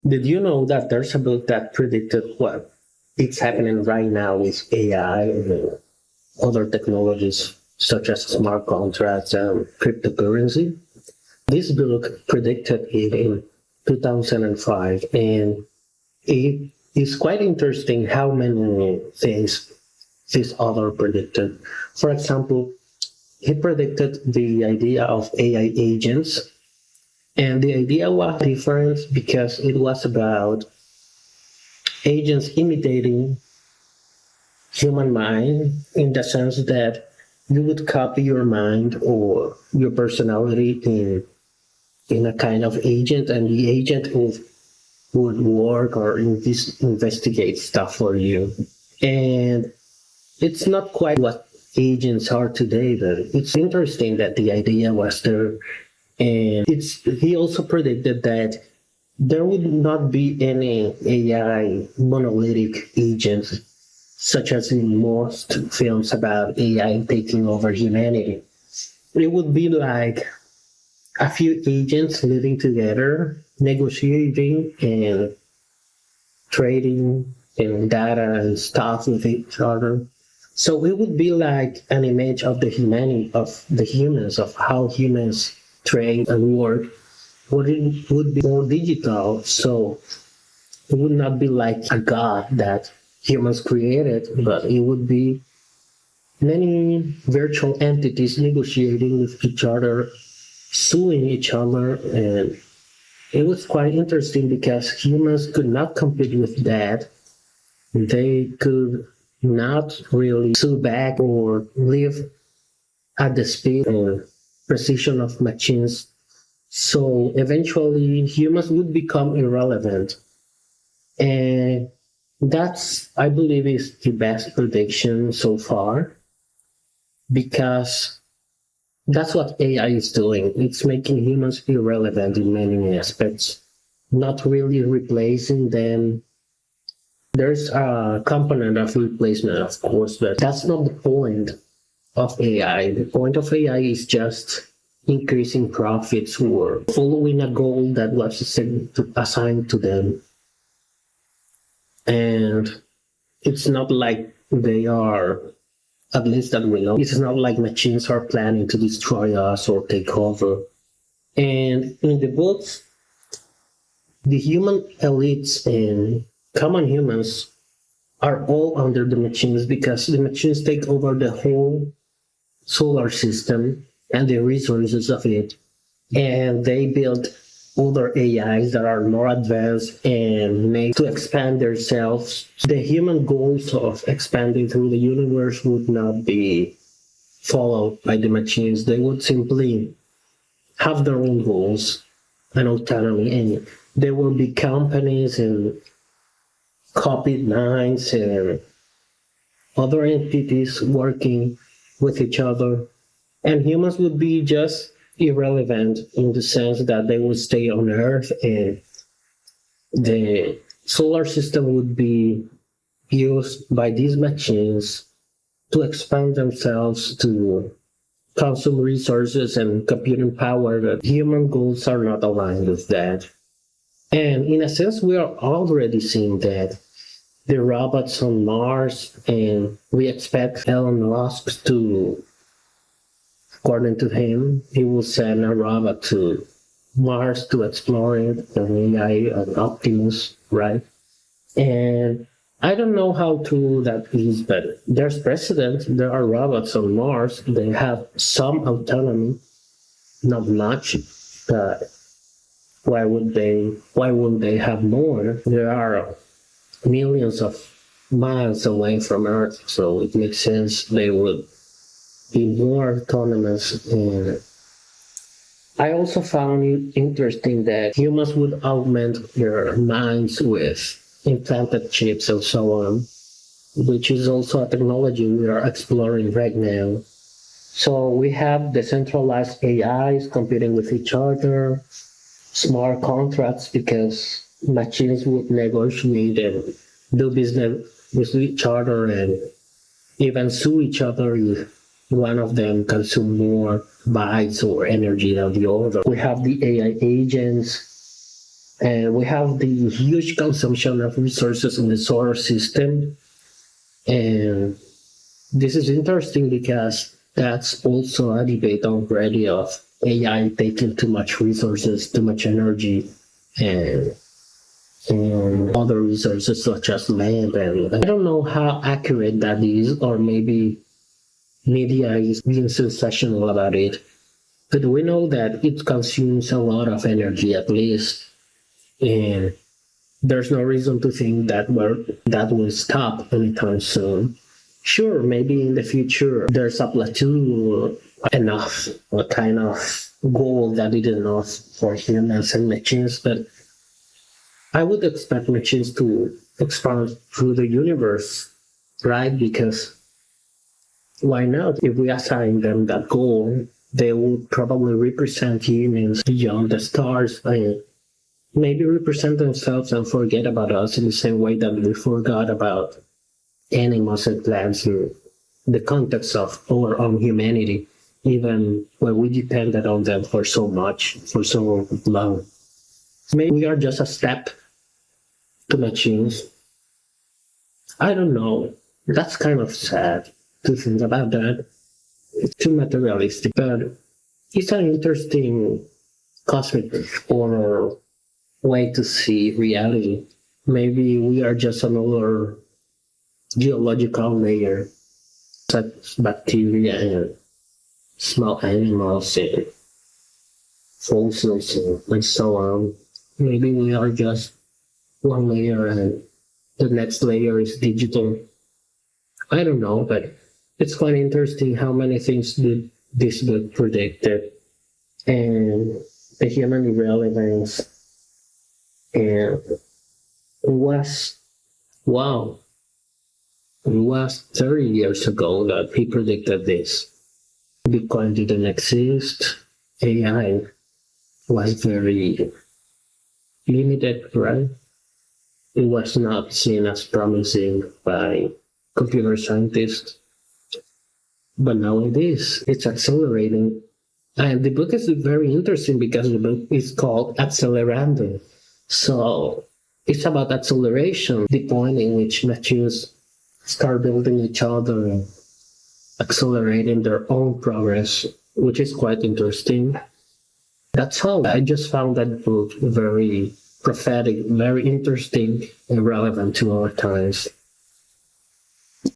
Did you know that there's a book that predicted what it's happening right now with AI and other technologies such as smart contracts and cryptocurrency? This book predicted it in 2005, and it is quite interesting how many things this author predicted. For example, he predicted the idea of AI agents, and the idea was different because it was about agents imitating human mind in the sense that you would copy your mind or your personality in a kind of agent, and the agent would work or investigate stuff for you. And it's not quite what agents are today, but it's interesting that the idea was there. And he also predicted that there would not be any AI monolithic agents, such as in most films about AI taking over humanity. It would be like a few agents living together, negotiating and trading and data and stuff with each other. So it would be like an image of the humanity of the humans, of how humans trade and work. But it would be more digital, so it would not be like a god that humans created, but it would be many virtual entities negotiating with each other, suing each other, and it was quite interesting because humans could not compete with that. They could not really sue back or live at the speed or precision of machines. So eventually humans would become irrelevant. And that's, I believe, is the best prediction so far because that's what AI is doing. It's making humans irrelevant in many aspects, not really replacing them. There's a component of replacement, of course, but that's not the point of AI. The point of AI is just increasing profits or following a goal that was assigned to them. And it's not like they are, at least that we know, it's not like machines are planning to destroy us or take over. And in the books, the human elites and common humans are all under the machines because the machines take over the whole solar system and the resources of it. And they build other AIs that are more advanced and made to expand themselves. The human goals of expanding through the universe would not be followed by the machines. They would simply have their own goals and autonomy, and there will be companies and copied minds and other entities working with each other, and humans would be just irrelevant in the sense that they would stay on Earth and the solar system would be used by these machines to expand themselves to consume resources and computing power that human goals are not aligned with that. And in a sense, we are already seeing that. The robots on Mars, and we expect Elon Musk to, according to him, he will send a robot to Mars to explore it, an AI, an Optimus, right? And I don't know how true that is, but there's precedent. There are robots on Mars. They have some autonomy, not much, but why would they? Why wouldn't they have more? There are millions of miles away from Earth, so it makes sense they would be more autonomous. And I also found it interesting that humans would augment their minds with implanted chips and so on, which is also a technology we are exploring right now. So we have decentralized AIs competing with each other, smart contracts because machines would negotiate and do business with each other and even sue each other if one of them consume more bytes or energy than the other. We have the AI agents And we have the huge consumption of resources in the solar system. And this is interesting because that's also a debate already of AI taking too much resources, too much energy, and, and other resources such as land. And I don't know how accurate that is, or maybe media is being sensational about it. But we know that it consumes a lot of energy at least. And there's no reason to think that will stop anytime soon. Sure, maybe in the future there's a plateau enough, a kind of goal that is enough for humans and machines, but I would expect machines to expand through the universe, right? Because why not? If we assign them that goal, they would probably represent humans beyond the stars and maybe represent themselves and forget about us in the same way that we forgot about animals and plants in the context of our own humanity, even when we depended on them for so much, for so long. Maybe we are just a step to machines. I don't know. That's kind of sad to think about that. It's too materialistic, but it's an interesting cosmic or way to see reality. Maybe we are just another geological layer, such bacteria and small animals and fossils and so on. Maybe we are just one layer and the next layer is digital. I don't know, but it's quite interesting how many things did this book predicted. And the human irrelevance and was wow. It was 30 years ago that he predicted this. Bitcoin didn't exist. AI was very limited, right? It was not seen as promising by computer scientists, but now it is. It's accelerating. And the book is very interesting because the book is called Accelerando. So it's about acceleration, the point in which machines start building each other and accelerating their own progress, which is quite interesting. That's how I just found that book very prophetic, very interesting, and relevant to our times.